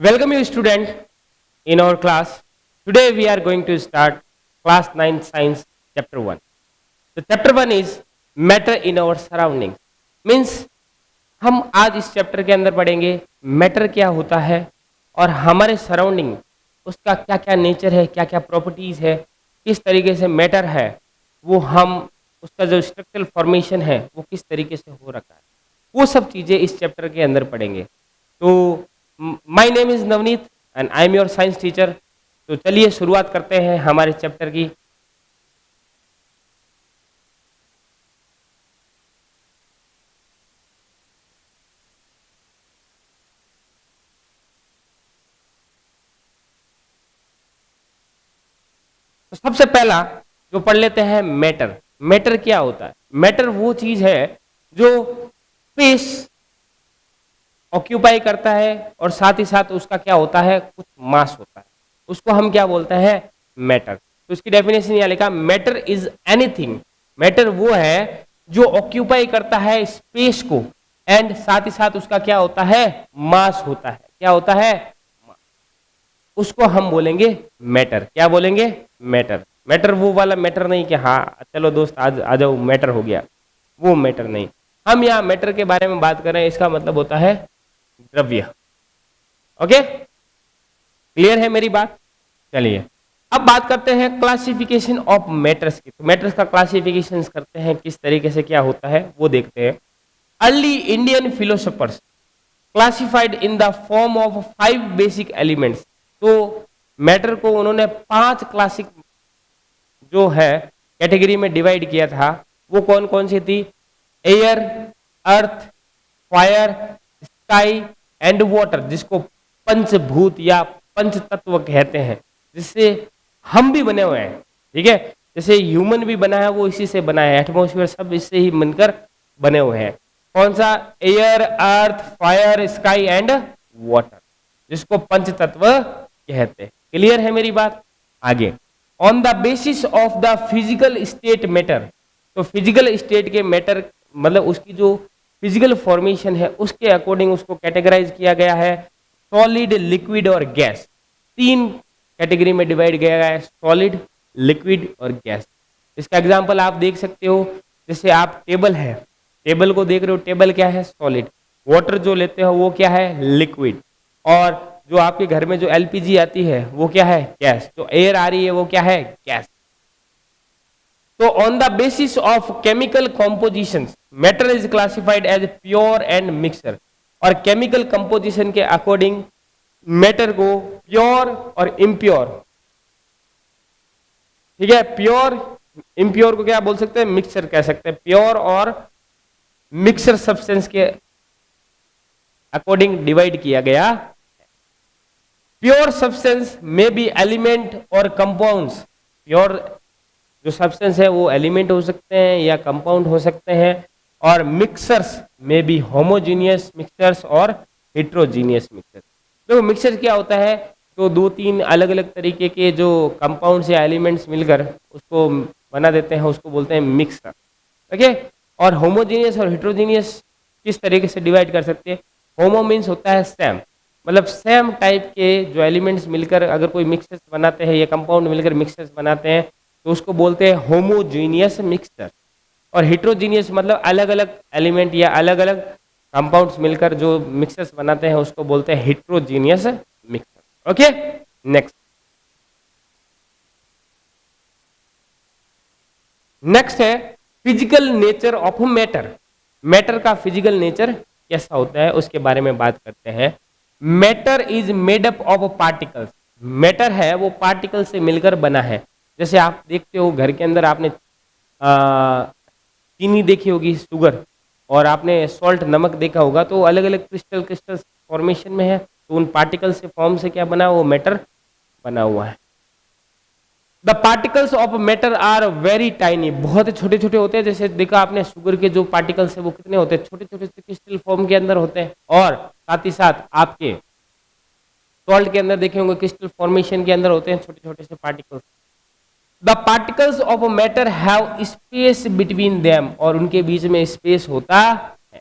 Welcome you student in our class. Today we are going to start class 9 science chapter 1. The chapter 1 is matter in our surroundings. Means हम आज इस chapter के अंदर पढ़ेंगे matter क्या होता है और हमारे सराउंडिंग उसका क्या क्या नेचर है, क्या क्या प्रॉपर्टीज है, किस तरीके से मैटर है, वो हम उसका जो स्ट्रक्चरल फॉर्मेशन है वो किस तरीके से हो रखा है, वो सब चीज़ें इस चैप्टर के अंदर पढ़ेंगे. तो my name is Navneet and I am your science teacher. तो चलिए शुरुआत करते हैं हमारे चैप्टर की. तो सबसे पहला जो पढ़ लेते हैं मैटर. मैटर क्या होता है? मैटर वो चीज है जो स्पेस ऑक्यूपाई करता है और साथ ही साथ उसका क्या होता है, कुछ मास होता है. उसको हम क्या बोलते हैं? मैटर. तो इसकी डेफिनेशन यहां लिखा, मैटर इज एनीथिंग. मैटर वो है जो ऑक्यूपाई करता है स्पेस को एंड साथ ही साथ उसका क्या होता है, मास होता है. क्या होता है? उसको हम बोलेंगे मैटर. क्या बोलेंगे? मैटर. मैटर वो वाला मैटर नहीं कि हाँ चलो दोस्त आज आ जाओ मैटर हो गया, वो मैटर नहीं. हम यहाँ मैटर के बारे में बात कर रहे हैं, इसका मतलब होता है द्रव्य. ओके, क्लियर है मेरी बात? चलिए अब बात करते हैं क्लासिफिकेशन ऑफ मैटर्स की. तो मैटर्स का क्लासिफिकेशन करते हैं, किस तरीके से क्या होता है वो देखते हैं. Early Indian philosophers classified in the form of 5 basic elements. तो मैटर को उन्होंने 5 क्लासिक जो है कैटेगरी में डिवाइड किया था. वो कौन कौन सी थी? Air, earth, fire, sky and water, जिसको पंचभूत या पंच तत्व कहते हैं, जिससे हम भी बने हुए हैं. ठीक है, जैसे ह्यूमन भी बना है वो इसी से बना है, एटमॉस्फेयर सब इससे ही मिलकर बने हुए हैं. कौन सा? Air, earth, fire, sky and water, जिसको पंच तत्व कहते हैं. क्लियर है मेरी बात? आगे, on the basis of the physical state matter. तो फिजिकल स्टेट के मैटर मतलब उसकी जो फिजिकल फॉर्मेशन है उसके अकॉर्डिंग उसको कैटेगराइज किया गया है. सॉलिड, लिक्विड और गैस, 3 कैटेगरी में डिवाइड किया गया है, सॉलिड, लिक्विड और गैस. इसका एग्जांपल आप देख सकते हो, जैसे आप टेबल है, टेबल को देख रहे हो, टेबल क्या है? सॉलिड. वाटर जो लेते हो वो क्या है? लिक्विड. और जो आपके घर में जो एलपीजी आती है वो क्या है? गैस. जो एयर आ रही है वो क्या है? गैस. तो on the basis of chemical composition matter is classified as pure and mixer. और केमिकल कंपोजिशन के अकॉर्डिंग मैटर को प्योर और इम्प्योर, ठीक है, प्योर इम्प्योर को क्या बोल सकते हैं? मिक्सर कह सकते हैं. प्योर और मिक्सर सब्सटेंस के अकॉर्डिंग डिवाइड किया गया. प्योर सब्सटेंस में बी एलिमेंट और कंपाउंड्स. प्योर जो सब्सटेंस है वो एलिमेंट हो सकते हैं या कंपाउंड हो सकते हैं. और मिक्सर्स में बी होमोजीनियस मिक्सचर्स और हेट्रोजीनियस मिक्सचर्स. तो मिक्सचर क्या होता है? तो 2-3 अलग अलग तरीके के जो कंपाउंड्स या एलिमेंट्स मिलकर उसको बना देते हैं, उसको बोलते हैं मिक्सर. ओके. और होमोजीनियस और हेट्रोजीनियस किस तरीके से डिवाइड कर सकते हैं? होमो मीन्स होता है सेम, मतलब सेम टाइप के जो एलिमेंट्स मिलकर अगर कोई मिक्सचर्स बनाते हैं या कंपाउंड मिलकर मिक्सचर्स बनाते हैं तो उसको बोलते हैं होमोजीनियस मिक्सचर. और हेट्रोजीनियस मतलब अलग अलग एलिमेंट या अलग अलग कंपाउंड्स मिलकर जो मिक्सचर्स बनाते हैं उसको बोलते हैं heterogeneous mixture. Okay, next. Next है physical nature of matter. Matter का फिजिकल नेचर कैसा होता है उसके बारे में बात करते हैं. Matter is made up of particles. Matter है वो पार्टिकल से मिलकर बना है. जैसे आप देखते हो घर के अंदर आपने चीनी देखी होगी, शुगर, और आपने सॉल्ट नमक देखा होगा, तो अलग अलग क्रिस्टल क्रिस्टल फॉर्मेशन में है. तो उन पार्टिकल से फॉर्म से क्या बना? वो मैटर बना हुआ है. The particles of matter are very tiny. बहुत छोटे छोटे होते हैं. जैसे देखा आपने शुगर के जो पार्टिकल्स है वो कितने होते हैं? छोटे छोटे से क्रिस्टल फॉर्म के अंदर होते हैं. और साथ ही साथ आपके सॉल्ट के अंदर देखे होंगे क्रिस्टल फॉर्मेशन के अंदर होते हैं छोटे छोटे से particles. The particles of matter have space between them. और उनके बीच में स्पेस होता है.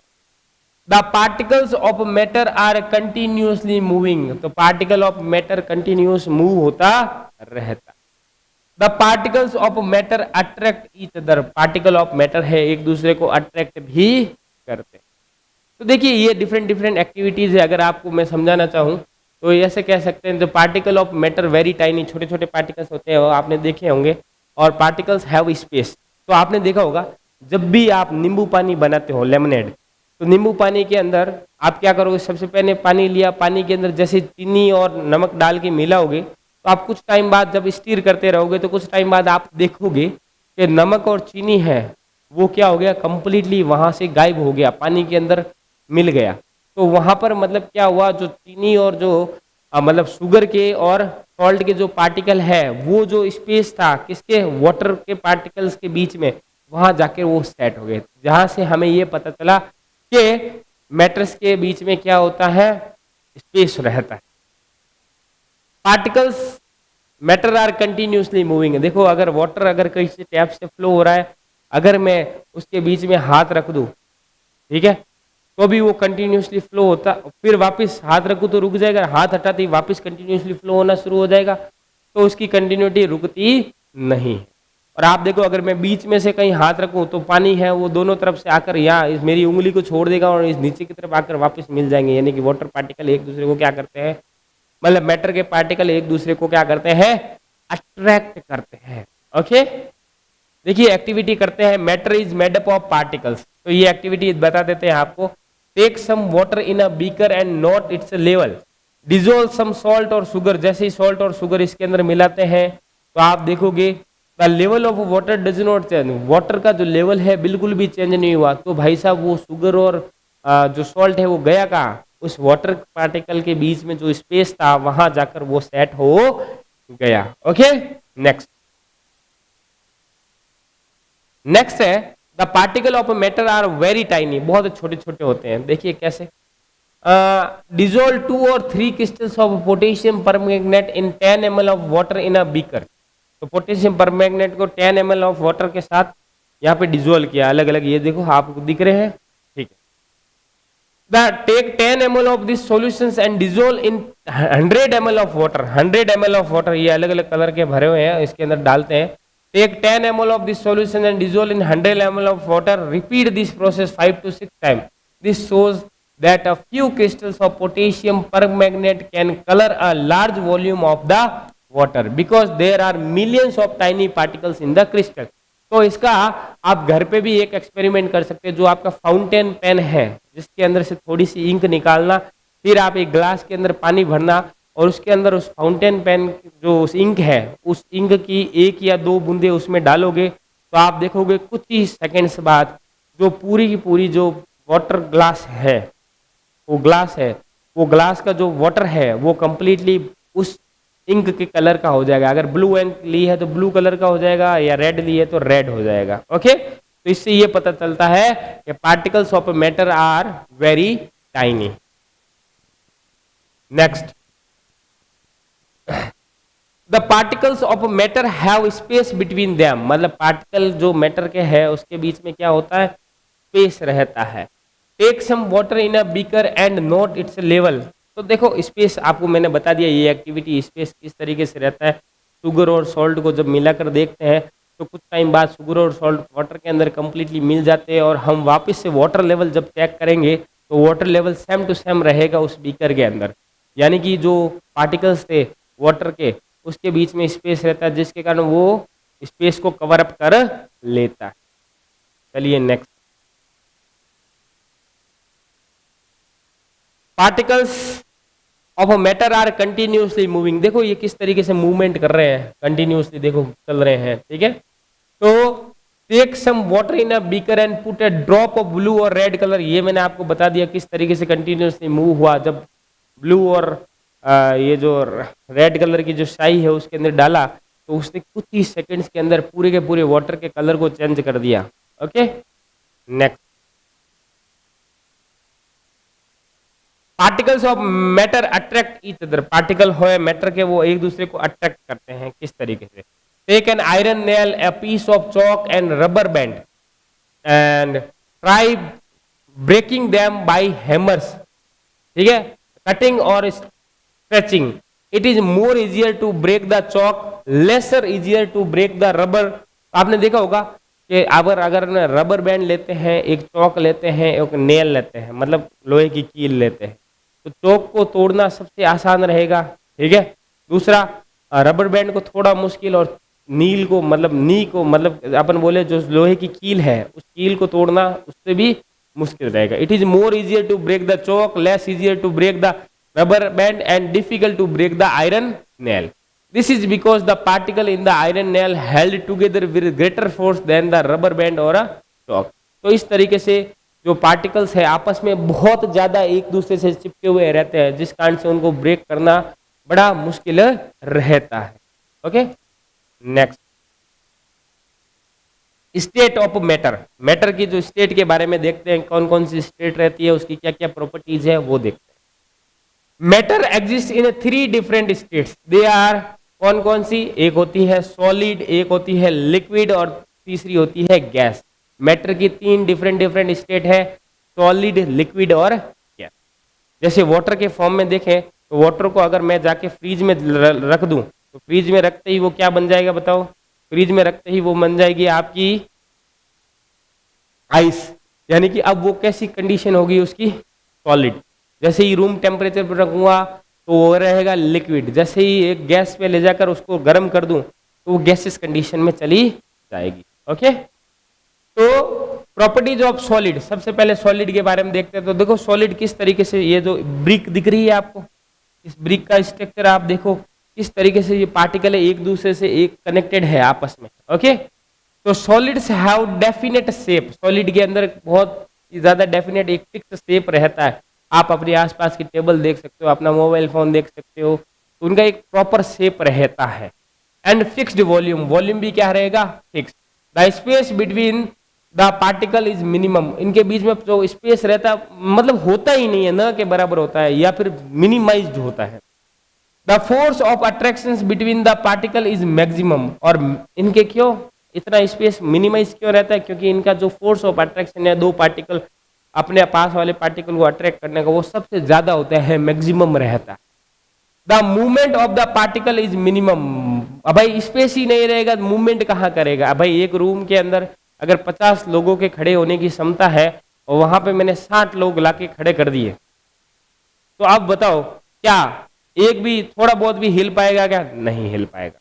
The particles of matter are continuously moving, तो particle of matter continuous move होता रहता। The particles of matter attract each other, particle of matter है एक दूसरे को अट्रैक्ट भी करते हैं। तो देखिए ये डिफरेंट डिफरेंट एक्टिविटीज है। अगर आपको मैं समझाना चाहूँ तो ऐसे कह सकते हैं, the particle of matter very tiny, छोटे छोटे पार्टिकल्स होते हैं वो आपने देखे होंगे, और पार्टिकल्स हैव स्पेस। तो आपने देखा होगा जब भी आप नींबू पानी बनाते हो, लेमनेड, तो नींबू पानी के अंदर आप क्या करोगे, सबसे पहले पानी लिया, पानी के अंदर जैसे चीनी और नमक डाल के मिलाओगे, तो आप कुछ टाइम बाद जब स्टीर करते रहोगे तो कुछ टाइम बाद आप देखोगे कि नमक और चीनी है वो क्या हो गया, कंप्लीटली वहां से गायब हो गया, पानी के अंदर मिल गया। तो वहां पर मतलब क्या हुआ, जो चीनी और जो मतलब शुगर के और सॉल्ट के जो पार्टिकल है, वो जो स्पेस था किसके, वाटर के पार्टिकल्स के बीच में, वहां जाकर वो सेट हो गए। जहां से हमें ये पता चला कि मैटर्स के बीच में क्या होता है, स्पेस रहता है। Particles matter are continuously moving, देखो अगर वाटर अगर कहीं से टैप से फ्लो हो रहा है, अगर मैं उसके बीच में हाथ रख दूं, ठीक है, तो भी वो कंटिन्यूसली फ्लो होता, फिर वापस हाथ रखूं तो रुक जाएगा, हाथ हटाते ही वापस कंटिन्यूसली फ्लो होना शुरू हो जाएगा, तो उसकी कंटिन्यूटी रुकती नहीं है। और आप देखो अगर मैं बीच में से कहीं हाथ रखूं तो पानी है वो दोनों तरफ से आकर यहाँ इस मेरी उंगली को छोड़ देगा और इस नीचे की तरफ आकर वापस मिल जाएंगे। यानी कि वाटर पार्टिकल एक दूसरे को क्या करते हैं, मतलब मैटर के पार्टिकल एक दूसरे को क्या करते हैं, अट्रैक्ट करते हैं। ओके, देखिए एक्टिविटी करते हैं, matter is made up of particles, तो ये एक्टिविटी बता देते हैं आपको। Take some water in a beaker and note its level, dissolve some salt और शुगर, जैसे ही सॉल्ट और शुगर इसके अंदर मिलाते हैं तो आप देखोगे the level of water does not change, water का जो लेवल है बिल्कुल भी चेंज नहीं हुआ। तो भाई साहब वो शुगर और जो सॉल्ट है वो गया कहाँ, उस वाटर पार्टिकल के बीच में जो स्पेस था वहां जाकर वो सेट हो गया। ओके, नेक्स्ट नेक्स्ट है the particle of matter are very tiny, बहुत छोटे छोटे होते हैं। देखिए कैसे, डिजोल्व 2 और 3 crystals of potassium permanganate in 10 ml of water in a beaker, तो पोटेशियम परमैंगनेट को 10 ml ऑफ वाटर के साथ यहाँ पे डिजोल्व किया, अलग अलग, ये देखो आपको दिख रहे हैं, ठीक है। The take 10 ml of this solutions and dissolve in 100 ml of water, 100 ml of water, ये अलग अलग कलर के भरे हुए हैं, इसके अंदर डालते हैं। Take 10 ml of this solution and dissolve in 100 ml of water. Repeat this process 5 to 6 times. This shows that a few crystals of potassium permanganate can color a large volume of the water because there are millions of tiny particles in the crystal. तो इसका आप घर पे भी एक experiment कर सकते हैं। जो आपका फाउंटेन पेन है जिसके अंदर से थोड़ी सी इंक निकालना, फिर आप एक ग्लास के अंदर पानी भरना और उसके अंदर उस फाउंटेन पेन जो उस इंक है, उस इंक की 1 या 2 बूंदे उसमें डालोगे तो आप देखोगे कुछ ही सेकंड्स बाद जो पूरी की पूरी जो वाटर ग्लास है, वो ग्लास का जो वाटर है वो कंप्लीटली उस इंक के कलर का हो जाएगा। अगर ब्लू इंक ली है तो ब्लू कलर का हो जाएगा, या रेड ली है तो रेड हो जाएगा। ओके, तो इससे ये पता चलता है कि particles of matter are very tiny. Next, the particles of matter have space between them, मतलब पार्टिकल जो मैटर के है उसके बीच में क्या होता है, स्पेस रहता है। Take some water in a beaker and note its level, तो देखो स्पेस आपको मैंने बता दिया, ये एक्टिविटी स्पेस किस तरीके से रहता है। शुगर और सॉल्ट को जब मिलाकर देखते हैं तो कुछ टाइम बाद शुगर और सॉल्ट वाटर के अंदर कंप्लीटली मिल जाते हैं और हम वापस से वाटर लेवल जब चेक करेंगे तो water level same to same रहेगा उस बीकर के अंदर, यानी कि जो पार्टिकल्स थे वाटर के उसके बीच में स्पेस रहता है जिसके कारण वो स्पेस को कवर अप कर लेता है। चलिए next, particles of matter are continuously moving, देखो ये किस तरीके से मूवमेंट कर रहे हैं, कंटिन्यूसली देखो चल रहे हैं, ठीक है। तो take some water in a beaker and put a drop of blue और रेड कलर, ये मैंने आपको बता दिया किस तरीके से कंटिन्यूसली मूव हुआ। जब ब्लू और ये जो रेड कलर की जो स्याही है उसके अंदर डाला तो उसने कुछ ही सेकंड्स के अंदर पूरे के पूरे वाटर के कलर को चेंज कर दिया। Okay, next, particles of matter attract each other, particle हो मैटर के वो एक दूसरे को अट्रैक्ट करते हैं किस तरीके से। Take an iron nail, a piece of chalk and rubber band and try breaking them by hammers, ठीक है, कटिंग और stretching, it is more easier to break the chalk, lesser easier to break the rubber. आपने देखा होगा कि अगर rubber band लेते हैं, एक चौक लेते हैं, एक नेल लेते हैं, मतलब लोहे की कील लेते हैं, तो चौक को तोड़ना सबसे आसान रहेगा, ठीक है। दूसरा रबर बैंड को थोड़ा मुश्किल, और नील को मतलब अपन बोले जो लोहे की कील है उस कील को तोड़ना उससे भी मुश्किल रहेगा। It is more easier to break the chalk, less easier to break the rubber band and difficult to break the iron nail. This is because the particle in the iron nail held together with greater force than the rubber band or a chalk. तो इस तरीके से जो particles है आपस में बहुत ज्यादा एक दूसरे से चिपके हुए रहते हैं, जिस कारण से उनको ब्रेक करना बड़ा मुश्किल रहता है। Okay, next, state of matter. Matter की जो स्टेट के बारे में देखते हैं, कौन कौन सी स्टेट रहती है, उसकी क्या क्या प्रॉपर्टीज है वो देखते हैं। Matter exist in 3 different states, they are, कौन कौन सी, एक होती है सॉलिड, एक होती है लिक्विड और तीसरी होती है गैस। मैटर की 3 डिफरेंट स्टेट है, सॉलिड, लिक्विड और गैस। जैसे वाटर के फॉर्म में देखें तो वाटर को अगर मैं जाके फ्रीज में रख दूं तो फ्रीज में रखते ही वो क्या बन जाएगा बताओ, फ्रीज में रखते ही वो बन जाएगी आपकी आइस, यानी कि अब वो कैसी कंडीशन होगी उसकी, सॉलिड। जैसे ही रूम टेम्परेचर पर रखूंगा तो वो रहेगा लिक्विड, जैसे ही एक गैस पे ले जाकर उसको गर्म कर दूं तो वो गैसेस कंडीशन में चली जाएगी। ओके, तो प्रॉपर्टीज ऑफ सॉलिड, सबसे पहले सॉलिड के बारे में देखते हैं। तो देखो सॉलिड किस तरीके से, ये जो ब्रिक दिख रही है आपको, इस ब्रिक का स्ट्रक्चर आप देखो किस तरीके से ये पार्टिकल है एक दूसरे से एक कनेक्टेड है आपस में। ओके, तो solids have definite shape, solid के अंदर बहुत ज्यादा डेफिनेट एक फिक्स शेप रहता है। आप अपने आसपास की टेबल देख सकते हो, अपना मोबाइल फोन देख सकते हो, तो उनका एक प्रॉपर शेप रहता है। एंड फिक्स्ड वॉल्यूम, वॉल्यूम भी क्या रहेगा, fix. The space between the particle is minimum, इनके बीच में जो स्पेस रहता है मतलब होता ही नहीं है, न के बराबर होता है या फिर मिनिमाइज्ड होता है। The force of attraction between the particle is maximum, और इनके क्यों इतना स्पेस मिनिमाइज क्यों रहता है, क्योंकि इनका जो फोर्स ऑफ अट्रैक्शन है दो पार्टिकल अपने पास वाले पार्टिकल को अट्रैक्ट करने का वो सबसे ज्यादा होता है, मैक्सिमम रहता है। The movement of the particle is minimum, अब भाई स्पेस ही नहीं रहेगा मूवमेंट कहाँ करेगा। अब भाई एक रूम के अंदर अगर 50 लोगों के खड़े होने की क्षमता है और वहां पे मैंने 60 लोग लाके खड़े कर दिए, तो अब बताओ क्या एक भी थोड़ा बहुत भी हिल पाएगा क्या, नहीं हिल पाएगा।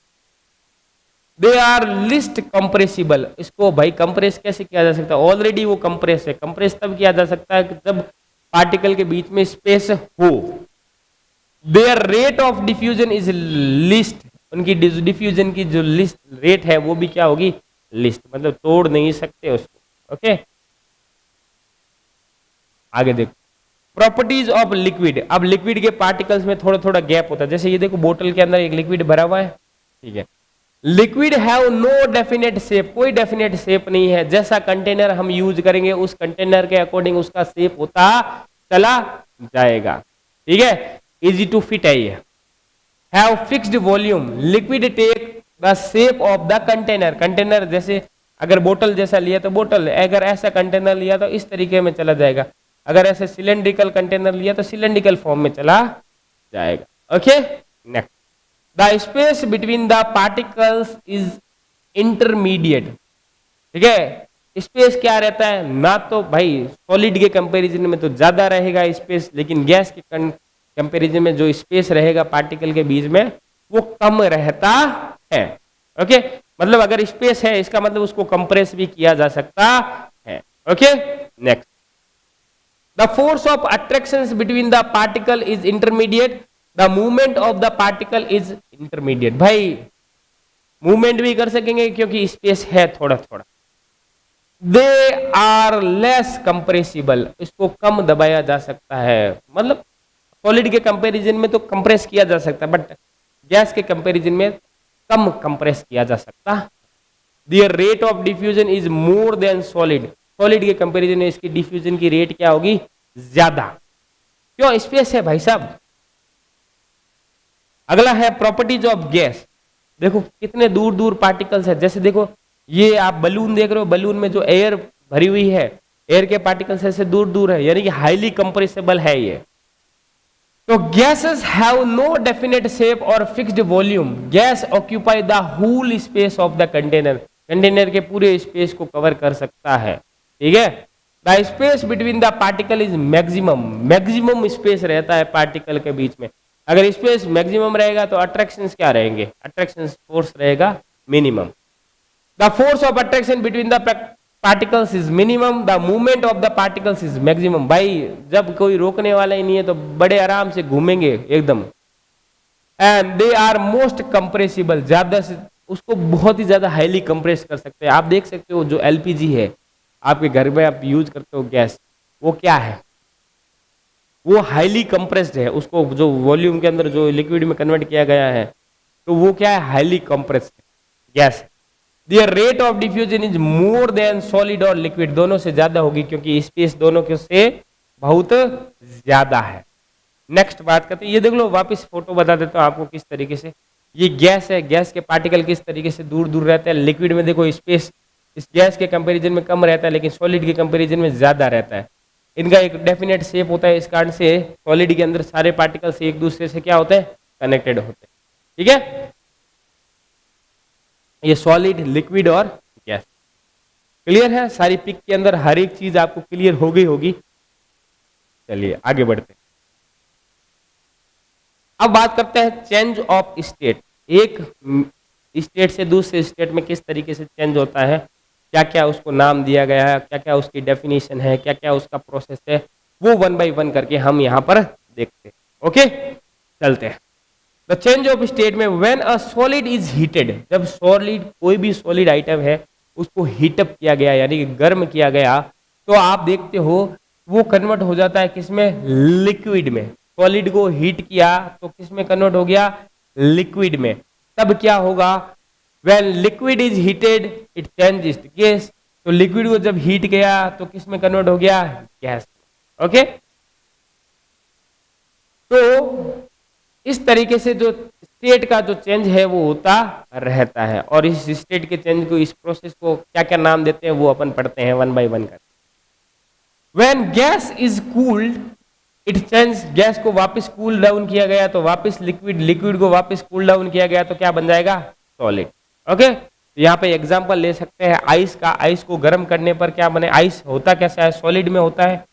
दे आर लिस्ट कंप्रेसिबल, इसको भाई कंप्रेस कैसे किया जा सकता है, ऑलरेडी वो कंप्रेस है। कंप्रेस तब किया जा सकता है कि जब पार्टिकल के बीच में स्पेस हो। There rate of diffusion is list, उनकी डिफ्यूजन की जो लिस्ट रेट है वो भी क्या होगी, लिस्ट, मतलब तोड़ नहीं सकते उसको। ओके, आगे देखो प्रॉपर्टीज ऑफ लिक्विड। अब लिक्विड के पार्टिकल्स में थोड़ा थोड़ा गैप होता है, जैसे ये देखो बोतल के अंदर एक लिक्विड भरा हुआ है, ठीक है। Liquid have no definite shape, कोई डेफिनेट शेप नहीं है, जैसा कंटेनर हम यूज करेंगे उस कंटेनर के अकॉर्डिंग उसका शेप होता चला जाएगा, ठीक है। इजी टू फिट है ये। Have fixed volume, liquid take the shape of the container, container जैसे अगर बोतल जैसा लिया तो बोतल, अगर ऐसा कंटेनर लिया तो इस तरीके में चला जाएगा, अगर ऐसे सिलेंड्रिकल कंटेनर लिया तो सिलेंड्रिकल फॉर्म में चला जाएगा। Okay, next, the space between the particles is intermediate, ठीक है। स्पेस क्या रहता है, ना तो भाई सॉलिड के कंपैरिजन में तो ज्यादा रहेगा स्पेस, लेकिन गैस के कंपैरिजन में जो स्पेस रहेगा पार्टिकल के बीच में वो कम रहता है। ओके, मतलब अगर स्पेस है इसका मतलब उसको कंप्रेस भी किया जा सकता है। Okay, next, the force of attraction between the particle is intermediate, the movement of the particle is intermediate. भाई मूवमेंट भी कर सकेंगे क्योंकि स्पेस है थोड़ा थोड़ा। दे आर लेस कंप्रेसिबल, इसको कम दबाया जा सकता है, मतलब सॉलिड के कंपैरिजन में तो कंप्रेस किया जा सकता है बट गैस के कंपैरिजन में कम कंप्रेस किया जा सकता। There rate of diffusion is more than solid, solid के कंपैरिजन में इसकी डिफ्यूजन की रेट क्या होगी, ज्यादा, क्यों, स्पेस है भाई साहब। अगला है प्रॉपर्टीज ऑफ गैस। देखो कितने दूर दूर पार्टिकल्स है, जैसे देखो ये आप बलून देख रहे हो, बलून में जो एयर भरी हुई है, एयर के पार्टिकल्स से दूर दूर है, यानी कि हाईली कंप्रेसिबल है ये। तो gases have no definite shape और fixed volume. Gas occupy the whole space of the container, container के पूरे स्पेस को कवर कर सकता है, ठीक है। The space between the particle is maximum, maximum space रहता है पार्टिकल के बीच में। अगर स्पेस मैक्सिमम रहेगा तो अट्रैक्शंस क्या रहेंगे, अट्रैक्शन फोर्स रहेगा minimum. The force of attraction between the particles is minimum, the movement of the particles is maximum. भाई जब कोई रोकने वाला ही नहीं है तो बड़े आराम से घूमेंगे एकदम। And they are most compressible, ज्यादा से उसको बहुत ही ज्यादा हाईली कंप्रेस कर सकते हैं। आप देख सकते हो जो एलपीजी है आपके घर में आप यूज करते हो गैस, वो क्या है, वो हाईली कंप्रेस्ड है। उसको जो वॉल्यूम के अंदर जो लिक्विड में कन्वर्ट किया गया है तो वो क्या है, highly compressed gas. There rate of diffusion is more than solid और लिक्विड, दोनों से ज्यादा होगी क्योंकि स्पेस दोनों के से बहुत ज्यादा है। नेक्स्ट बात करते हैं, ये देख लो वापस फोटो बता देता हूं आपको किस तरीके से। ये गैस है, गैस के पार्टिकल किस तरीके से दूर दूर रहते हैं। लिक्विड में देखो स्पेस इस गैस के कंपैरिजन में कम रहता है लेकिन सॉलिड के कंपैरिजन में ज्यादा रहता है। इनका एक डेफिनेट शेप होता है, इस कारण से सॉलिड के अंदर सारे पार्टिकल्स एक दूसरे से क्या होते हैं, कनेक्टेड होते हैं, ठीक है। ये सॉलिड, लिक्विड और गैस क्लियर है। सारी पिक के अंदर हर एक चीज आपको क्लियर हो गई होगी। चलिए आगे बढ़ते हैं। अब बात करते हैं चेंज ऑफ स्टेट। एक स्टेट से दूसरे स्टेट में किस तरीके से चेंज होता है, क्या क्या उसको नाम दिया गया है, क्या क्या उसकी डेफिनेशन है, क्या क्या उसका प्रोसेस है, वो वन बाय वन करके हम यहां पर देखते हैं। ओके चलते हैं। द चेंज ऑफ स्टेट में when a solid is heated, जब सॉलिड कोई भी सॉलिड आइटम है उसको हीटअप किया गया यानी कि गर्म किया गया तो आप देखते हो वो कन्वर्ट हो जाता है किसमें, लिक्विड में। सॉलिड को हीट किया तो किसमें कन्वर्ट हो गया, लिक्विड में। तब क्या होगा, when liquid is heated it changes to gas, तो लिक्विड को जब हीट किया तो किस में कन्वर्ट हो गया, गैस। ओके तो इस तरीके से जो स्टेट का जो चेंज है वो होता रहता है और इस स्टेट के चेंज को, इस प्रोसेस को क्या क्या नाम देते हैं वो अपन पढ़ते हैं वन बाय वन कर। when gas is cooled it change, gas को वापस कूल डाउन किया गया तो वापस लिक्विड, लिक्विड को वापस कूल डाउन किया गया तो क्या बन जाएगा, सॉलिड। ओके यहाँ पे एग्जांपल ले सकते हैं आइस का। आइस को गर्म करने पर क्या बने, आइस होता कैसा है, सॉलिड में होता है,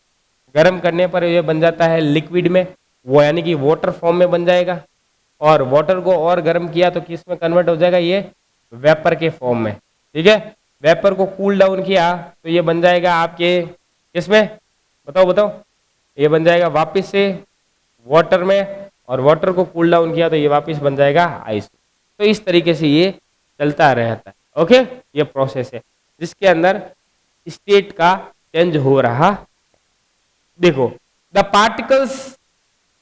गर्म करने पर ये बन जाता है लिक्विड में, वो यानी कि वाटर फॉर्म में बन जाएगा। और वाटर को और गर्म किया तो किस में कन्वर्ट हो जाएगा, ये वेपर के फॉर्म में, ठीक है। वेपर को कूल डाउन किया तो ये बन जाएगा आपके किसमें, बताओ बताओ, ये बन जाएगा वापस से वाटर में, और वाटर को कूल डाउन किया तो ये वापस बन जाएगा आइस। तो इस तरीके से ये चलता रहता है। ओके ये प्रोसेस है जिसके अंदर स्टेट का चेंज हो रहा। देखो the particles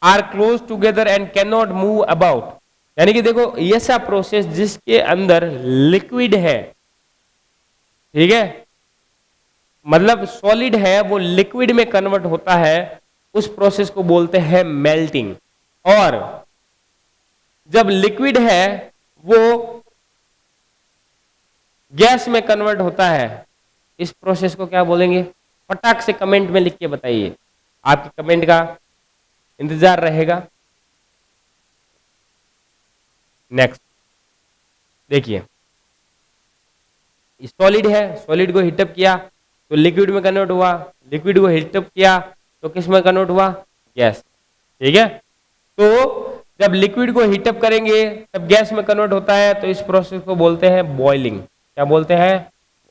are close together and can not move about, यानी कि देखो ये सा प्रोसेस जिसके अंदर लिक्विड है, ठीक है, मतलब सॉलिड है वो लिक्विड में कन्वर्ट होता है, उस प्रोसेस को बोलते हैं मेल्टिंग। और जब लिक्विड है वो गैस में कन्वर्ट होता है, इस प्रोसेस को क्या बोलेंगे, फटाक से कमेंट में लिख के बताइए, आपके कमेंट का इंतजार रहेगा। नेक्स्ट देखिए सॉलिड है, सॉलिड को हीटअप किया तो लिक्विड में कन्वर्ट हुआ, लिक्विड को हीटअप किया तो किस में कन्वर्ट हुआ, गैस, ठीक है। तो जब लिक्विड को हीटअप करेंगे तब गैस में कन्वर्ट होता है, तो इस प्रोसेस को बोलते हैं बॉइलिंग। क्या बोलते हैं,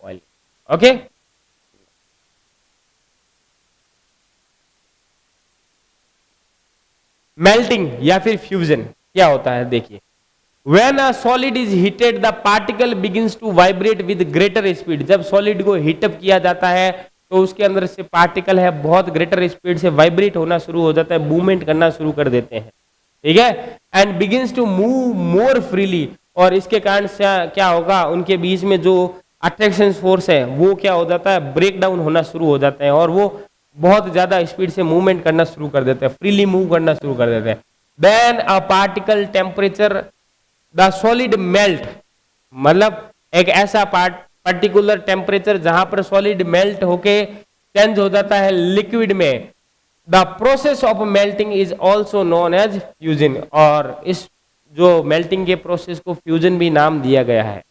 बॉइलिंग। ओके मेल्टिंग या फिर फ्यूजन क्या होता है, देखिए When a solid is heated, the particle begins to vibrate with greater speed. जब सॉलिड को हीटअप किया जाता है तो उसके अंदर से पार्टिकल है बहुत ग्रेटर स्पीड से वाइब्रेट होना शुरू हो जाता है, मूवमेंट करना शुरू कर देते हैं, ठीक है। And begins to move more freely, और इसके कारण से क्या होगा, उनके बीच में जो अट्रैक्शन फोर्स है वो क्या हो जाता है, ब्रेक डाउन होना शुरू हो जाता है और वो बहुत ज्यादा स्पीड से मूवमेंट करना शुरू कर देते हैं, फ्रीली मूव करना शुरू कर देते हैं। Then a particle temperature the solid melt, मतलब एक ऐसा पर्टिकुलर टेम्परेचर जहां पर सॉलिड मेल्ट होके चेंज हो जाता है लिक्विड में, the process of melting is also known as fusion, और इस जो मेल्टिंग के प्रोसेस को फ्यूजन भी नाम दिया गया है।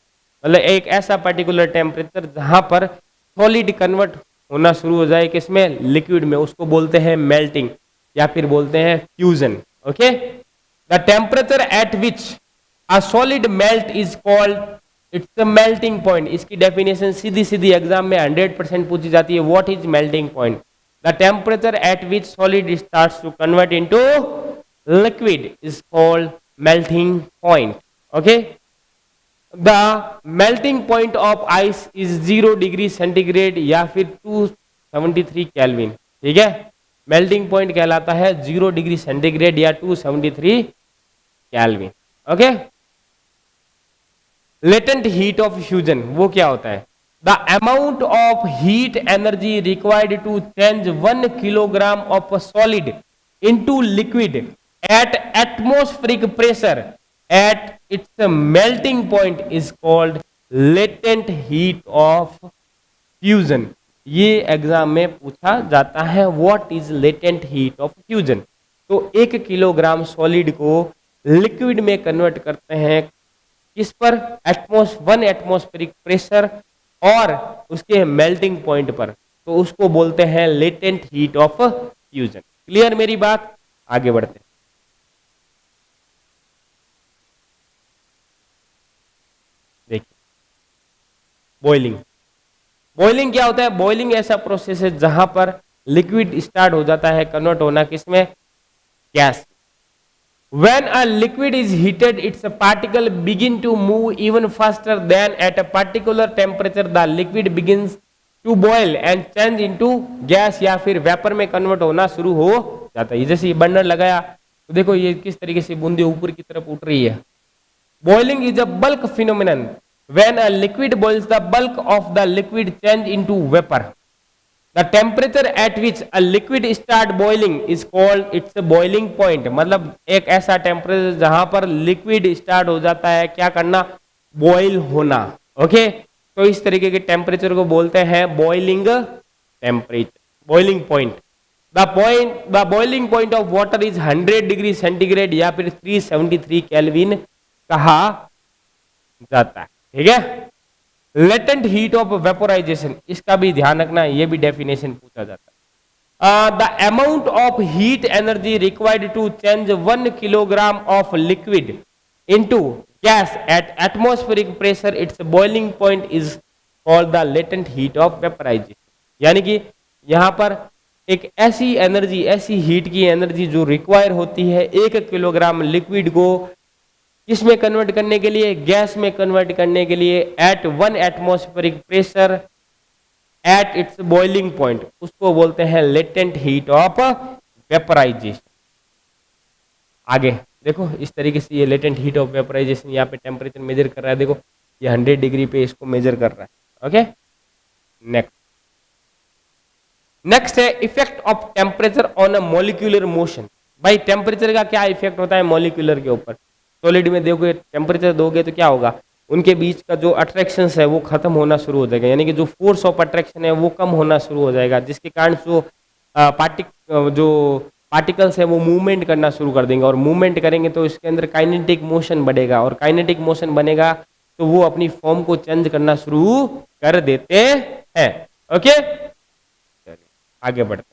मतलब एक ऐसा पर्टिकुलर टेम्परेचर जहां पर सॉलिड कन्वर्ट होना शुरू हो जाए किसमें, लिक्विड में, उसको बोलते हैं मेल्टिंग या फिर बोलते हैं fusion. Okay, the temperature at which a solid melt is called its a melting point. इसकी डेफिनेशन सीधी सीधी एग्जाम में 100% पूछी जाती है, what is melting point, the temperature at which solid starts to convert into liquid is called melting point. Okay, the melting point of ice is 0 degree centigrade या फिर 273 kelvin. ठीक है, मेल्टिंग पॉइंट कहलाता है 0 डिग्री सेंटीग्रेड या 273 kelvin. Okay, latent heat of fusion वो क्या होता है, the amount of heat energy required to change 1 kilogram of solid into liquid at atmospheric pressure at its melting point is called latent heat of fusion। ये exam में पूछा जाता है, what is latent heat of fusion। तो 1 kilogram solid को liquid में convert करते हैं किस पर, 1 एटमॉस्फेरिक प्रेशर और उसके मेल्टिंग पॉइंट पर, तो उसको बोलते हैं latent heat of fusion. Clear मेरी बात, आगे बढ़ते हैं। बॉइलिंग, बॉइलिंग क्या होता है, बॉइलिंग ऐसा प्रोसेस है जहां पर लिक्विड स्टार्ट हो जाता है कन्वर्ट होना किसमें, gas. When a liquid is heated, its particle begin to move even faster than at a particular temperature the liquid begins to boil and change into gas या फिर वेपर में convert होना शुरू हो जाता है। जैसे ये बर्नर लगाया तो देखो ये किस तरीके से बूंदे ऊपर की तरफ उठ रही है। Boiling is a bulk phenomenon, when a liquid boils the bulk of the liquid change into vapor, the temperature at which a liquid start boiling is called its boiling point। मतलब एक ऐसा टेम्परेचर जहां पर liquid start हो जाता है क्या करना, बॉइल होना। ओके, तो इस तरीके के टेम्परेचर को बोलते हैं boiling temperature, boiling point. The boiling point of water is 100 degree centigrade या फिर 373 केल्विन कहा जाता है। ठीक है, लेटेंट हीट ऑफ वेपोराइजेशन, इसका भी ध्यान रखना, ये भी डेफिनेशन पूछा जाता है। The amount of heat energy required to change 1 kilogram of liquid into gas at atmospheric pressure its boiling point is called the latent heat of vaporisation. यानी कि यहां पर एक ऐसी एनर्जी, ऐसी हीट की एनर्जी जो रिक्वायर होती है 1 किलोग्राम लिक्विड को किसमें कन्वर्ट करने के लिए, गैस में कन्वर्ट करने के लिए, at 1 atmospheric pressure at its boiling point, उसको बोलते हैं लेटेंट हीट ऑफ वेपोराइजेशन। आगे देखो इस तरीके से ये लेटेंट हीट ऑफ वेपोराइजेशन यहाँ पे टेम्परेचर मेजर कर रहा है, देखो ये 100 डिग्री पे इसको मेजर कर रहा है। ओके, नेक्स्ट है effect of temperature on a molecular motion. भाई टेम्परेचर का क्या इफेक्ट होता है मॉलिक्यूलर के ऊपर, सॉलिड में दोगे टेम्परेचर दोगे तो क्या होगा, उनके बीच का जो अट्रैक्शन है वो खत्म होना शुरू हो जाएगा, यानी कि जो फोर्स ऑफ अट्रैक्शन है वो कम होना शुरू हो जाएगा, जिसके कारण जो पार्टिकल्स है वो मूवमेंट करना शुरू कर देंगे, और मूवमेंट करेंगे तो इसके अंदर काइनेटिक मोशन बढ़ेगा, और काइनेटिक मोशन बनेगा तो वो अपनी फॉर्म को चेंज करना शुरू कर देते हैं। ओके, चलिए आगे बढ़ते।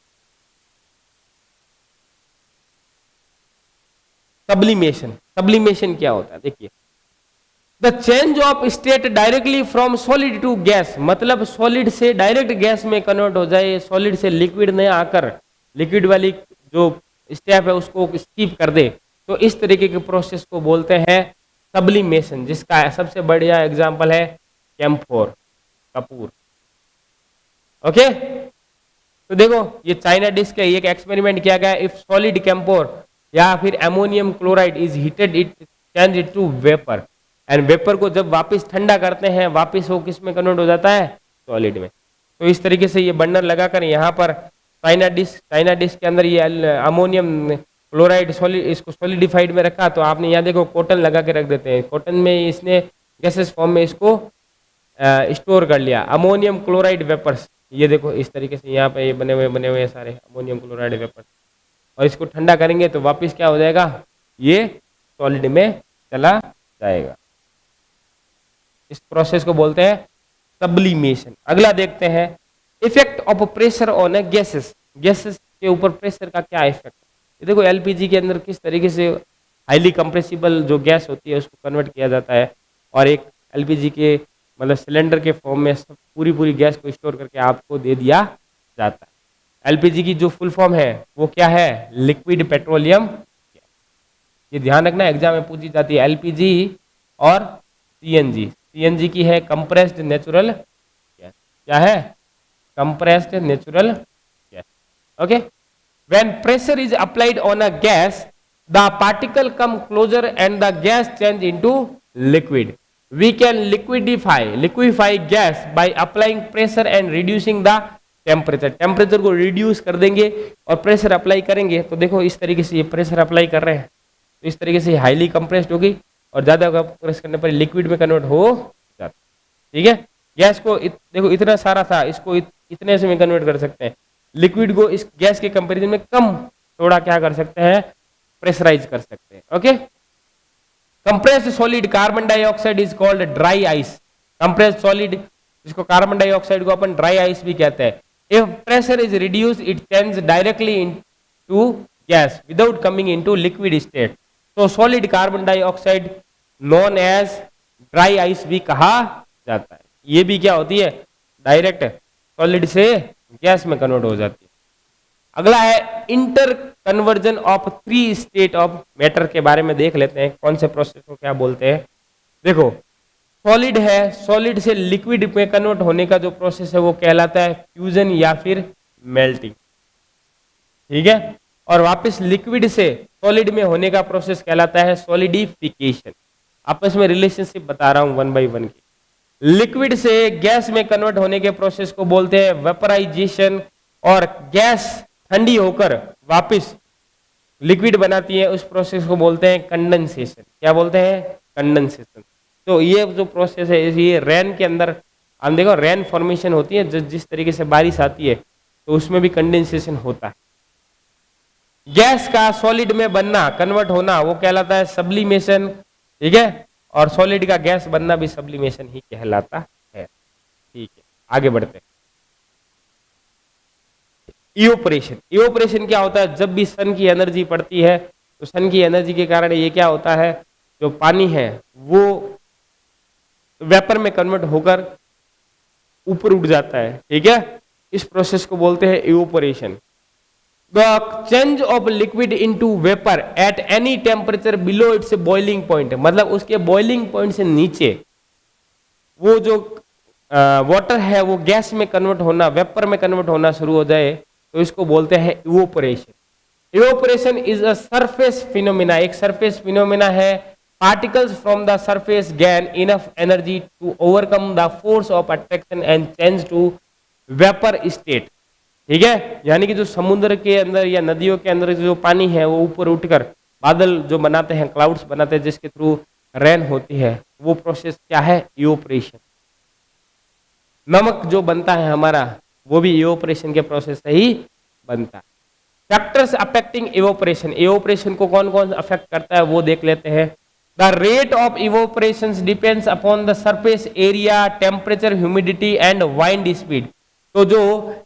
सब्लिमेशन, सब्लिमेशन क्या होता है देखिए, the change of state directly from solid to gas, मतलब सॉलिड से डायरेक्ट गैस में कन्वर्ट हो जाए, सॉलिड से लिक्विड में आकर लिक्विड वाली जो स्टेप है उसको स्किप कर दे, तो इस तरीके के प्रोसेस को बोलते हैं सब्लिमेशन, जिसका सबसे बढ़िया एग्जांपल है कैम्फोर, कपूर। ओके, तो देखो ये चाइना डिश का एक एक्सपेरिमेंट किया गया, इफ सॉलिड कैम्फोर या फिर ammonium chloride is heated it change it to vapour, and vapour को जब वापस ठंडा करते हैं वापस वो किस में कन्वर्ट हो जाता है, सॉलिड में। तो इस तरीके से ये बर्नर लगाकर यहाँ पर चाइना डिश के अंदर ये अमोनियम क्लोराइड सॉलिड इसको सॉलिडिफाइड में रखा, तो आपने यहाँ देखो कॉटन लगा के रख देते हैं, कॉटन में इसने गैसेस फॉर्म में इसको स्टोर कर लिया, अमोनियम क्लोराइड वेपर्स ये देखो इस तरीके से यहाँ पे ये बने हुए हैं सारे अमोनियम क्लोराइड वेपर, और इसको ठंडा करेंगे तो वापस क्या हो जाएगा, ये सॉलिड में चला जाएगा। इस प्रोसेस को बोलते हैं सब्लिमेशन। अगला देखते हैं effect of pressure on A gases. Gases के ऊपर प्रेशर का क्या इफेक्ट। ये देखो एलपीजी के अंदर किस तरीके से हाईली कंप्रेसिबल जो गैस होती है उसको कन्वर्ट किया जाता है, और एक एलपीजी के मतलब सिलेंडर के फॉर्म में सब पूरी गैस को स्टोर करके आपको दे दिया जाता है। एलपीजी की जो फुल फॉर्म है वो क्या है, लिक्विड पेट्रोलियम गैस। ये ध्यान रखना एग्जाम में पूछी जाती है। एलपीजी और सीएनजी, सीएनजी की है कंप्रेस्ड नेचुरल गैस। क्या है, compressed natural gas. Okay, when pressure is applied on a gas the particle come closer and the gas change into liquid. We can liquefy gas by applying pressure and reducing the temperature. Temperature को reduce कर देंगे और pressure apply करेंगे तो देखो इस तरीके से ये प्रेशर अप्लाई कर रहे हैं तो इस तरीके से हाईली कंप्रेस्ड होगी और ज्यादा कंप्रेस करने पर लिक्विड में कन्वर्ट हो जाता है। ठीक है, गैस को देखो इतना सारा था, इसको इतने से में कन्वर्ट कर सकते हैं। लिक्विड को इस गैस के कंपैरिजन में कम थोड़ा क्या कर सकते हैं, प्रेशराइज कर सकते हैं। ओके, compressed solid carbon dioxide is called dry ice. Compressed solid जिसको कार्बन डाइऑक्साइड को अपन ड्राई आइस भी कहते हैं। If pressure is reduce it change directly into gas without coming into liquid state. तो solid carbon dioxide known as dry ice भी कहा जाता है। ये भी क्या होती है, डायरेक्ट सॉलिड से गैस में कन्वर्ट हो जाती है। अगला है inter conversion of 3 state of matter के बारे में देख लेते हैं, कौन से प्रोसेस को क्या बोलते हैं। देखो सॉलिड है, सॉलिड से लिक्विड में कन्वर्ट होने का जो प्रोसेस है वो कहलाता है फ्यूजन या फिर मेल्टिंग। ठीक है, और वापस लिक्विड से सॉलिड में होने का प्रोसेस कहलाता है सॉलिडिफिकेशन। आपस में रिलेशनशिप बता रहा हूं 1 by 1 की। लिक्विड से गैस में कन्वर्ट होने के प्रोसेस को बोलते हैं वेपराइजेशन, और गैस ठंडी होकर वापस लिक्विड बनाती है उस प्रोसेस को बोलते हैं कंडेंसेशन। क्या बोलते हैं, कंडेंसेशन। तो ये जो प्रोसेस है ये रेन के अंदर हम देखो रेन फॉर्मेशन होती है, जिस तरीके से बारिश आती है तो उसमें भी कंडेंसेशन होता है। गैस का सॉलिड में बनना, कन्वर्ट होना, वो कहलाता है सब्लिमेशन। ठीक है, और सॉलिड का गैस बनना भी सब्लिमेशन ही कहलाता है। ठीक है, आगे बढ़ते हैं। इवोपरेशन। इवोपरेशन क्या होता है, जब भी सन की एनर्जी पड़ती है तो सन की एनर्जी के कारण ये क्या होता है, जो पानी है वो वेपर में कन्वर्ट होकर ऊपर उठ जाता है। ठीक है, इस प्रोसेस को बोलते हैं evaporation. The change of liquid into vapor at any temperature below its boiling point, मतलब उसके boiling point से नीचे वो जो वाटर है वो गैस में कन्वर्ट होना, वेपर में कन्वर्ट होना शुरू हो जाए तो इसको बोलते हैं evaporation. Evaporation is a surface phenomena, एक सरफेस फिनोमिना है। Particles from the surface gain enough energy to overcome the force of attraction and change to vapour state. ठीक है, यानी कि जो समुद्र के अंदर या नदियों के अंदर जो पानी है वो ऊपर उठकर बादल जो बनाते हैं, क्लाउड्स बनाते हैं जिसके थ्रू रेन होती है, वो प्रोसेस क्या है, इवोपरेशन। नमक जो बनता है हमारा वो भी इवोपरेशन के प्रोसेस से ही बनता है। फैक्टर्स अफेक्टिंग इवोपरेशन, इवोपरेशन को कौन कौन अफेक्ट करता है वो देख लेते हैं। The rate of evaporation depends upon the surface area, temperature, humidity and wind speed. तो जो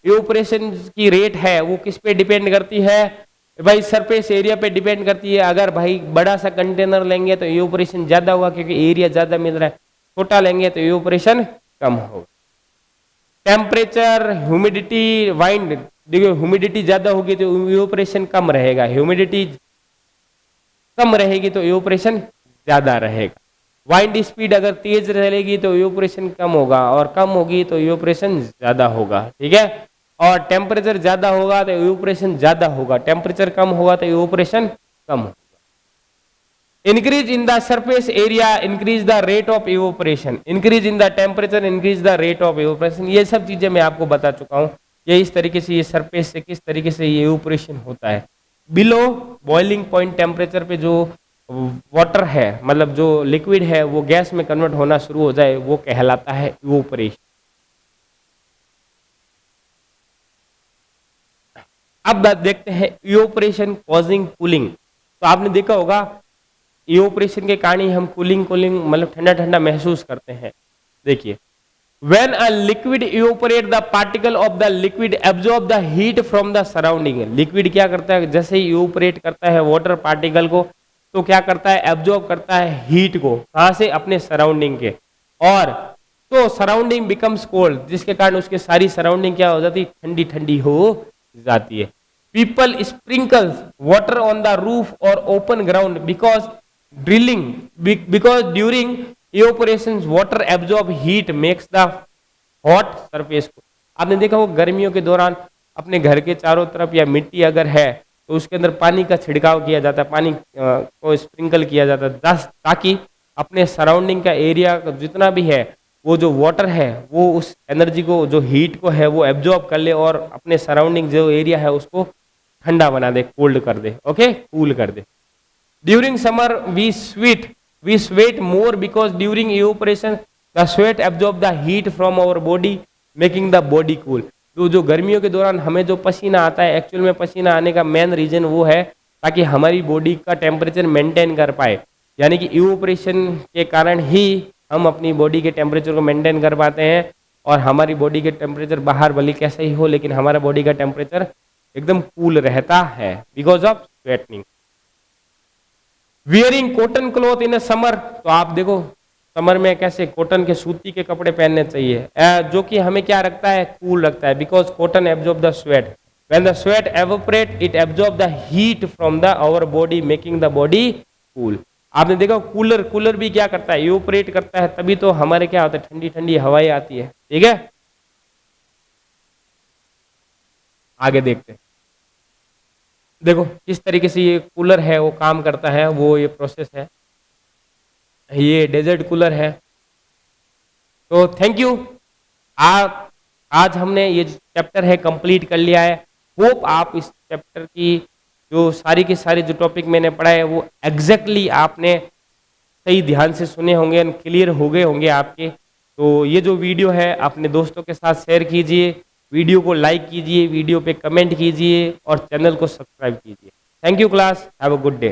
इवोपरेशन की रेट है वो किस पे डिपेंड करती है भाई, सरफेस एरिया पे डिपेंड करती है। अगर भाई बड़ा सा कंटेनर लेंगे तो इवोपरेशन ज्यादा होगा क्योंकि एरिया ज्यादा मिल रहा है, छोटा लेंगे तो इवोपरेशन कम होगा। टेम्परेचर, ह्यूमिडिटी, वाइंड, देखो ह्यूमिडिटी ज्यादा होगी तो इवोपरेशन कम रहेगा, ह्यूमिडिटी कम रहेगी तो इवोपरेशन ज्यादा रहेगा। वाइंड स्पीड अगर तेज रहेगी तो इवोपरेशन कम होगा और कम होगी तो इवोपरेशन ज्यादा होगा। ठीक है, और टेम्परेचर ज्यादा होगा तो इवोपरेशन ज्यादा होगा, टेम्परेचर कम होगा तो इवोपरेशन कम होगा। Increase in the surface area increase the rate of evaporation, increase in the temperature increase the rate of evaporation. ये सब चीजें मैं आपको बता चुका हूँ। ये इस तरीके से ये सरफेस से किस तरीके से ये इवोपरेशन होता है। बिलो बॉइलिंग पॉइंट टेम्परेचर पे जो वाटर है, मतलब जो लिक्विड है वो गैस में कन्वर्ट होना शुरू हो जाए वो कहलाता है इवोपरेशन। अब देखते हैं इवोपरेशन कॉजिंग कूलिंग। तो आपने देखा होगा इवोपरेशन के कारण ही हम कूलिंग कूलिंग मतलब ठंडा ठंडा महसूस करते हैं। देखिए, when a liquid evaporate the particle of the liquid absorb the heat from the surrounding। Liquid क्या करता है, जैसे ही इवोपरेट करता है वाटर पार्टिकल को, तो क्या करता है, एब्जॉर्ब करता है हीट को, कहां से, अपने सराउंडिंग के, और तो सराउंडिंग बिकम्स कोल्ड, जिसके कारण उसके सारी सराउंडिंग क्या हो जाती है, ठंडी ठंडी हो जाती है। People sprinkles water on the roof और open ground because drilling, because during evaporation water absorb heat makes the hot surface को। आपने देखा वो गर्मियों के दौरान अपने घर के चारों तरफ या मिट्टी अगर है तो उसके अंदर पानी का छिड़काव किया जाता है, पानी को स्प्रिंकल किया जाता है, ताकि अपने सराउंडिंग का एरिया जितना भी है वो जो वाटर है वो उस एनर्जी को, जो हीट को है वो एब्जॉर्ब कर ले और अपने सराउंडिंग जो एरिया है उसको ठंडा बना दे, कोल्ड कर दे, ओके, कूल कर दे। During summer we sweat more because during evaporation the sweat absorb the heat from our body making the body cool। तो जो गर्मियों के दौरान हमें जो पसीना आता है, एक्चुअल में पसीना आने का मेन रीजन वो है ताकि हमारी बॉडी का टेम्परेचर मेंटेन कर पाए, यानी कि इवोपरेशन के कारण ही हम अपनी बॉडी के टेम्परेचर को मेंटेन कर पाते हैं, और हमारी बॉडी के टेम्परेचर बाहर भले कैसा ही हो लेकिन हमारा बॉडी का टेम्परेचर एकदम कूल रहता है because of sweating. Wearing cotton cloth in summer, तो आप देखो समर में कैसे कॉटन के सूती के कपड़े पहनने चाहिए, जो कि हमें क्या रखता है, कूल रखता है, because cotton absorb the sweat, when the sweat evaporate it absorb the heat from the our body making the body cool. आपने देखा कूलर भी क्या करता है, इवोपरेट करता है, तभी तो हमारे क्या होता है, ठंडी ठंडी हवाएं आती है। ठीक है, आगे देखते हैं, देखो किस तरीके से ये कूलर है वो काम करता है, वो ये प्रोसेस है, ये डेजर्ट कूलर है। तो थैंक यू, आज हमने ये चैप्टर है कंप्लीट कर लिया है। होप आप इस चैप्टर की जो सारी के सारे जो टॉपिक मैंने पढ़ा है वो एग्जैक्टली आपने सही ध्यान से सुने होंगे, क्लियर हो गए होंगे आपके। तो ये जो वीडियो है अपने दोस्तों के साथ शेयर कीजिए, वीडियो को लाइक कीजिए, वीडियो पे कमेंट कीजिए और चैनल को सब्सक्राइब कीजिए। Thank you class, have a good day.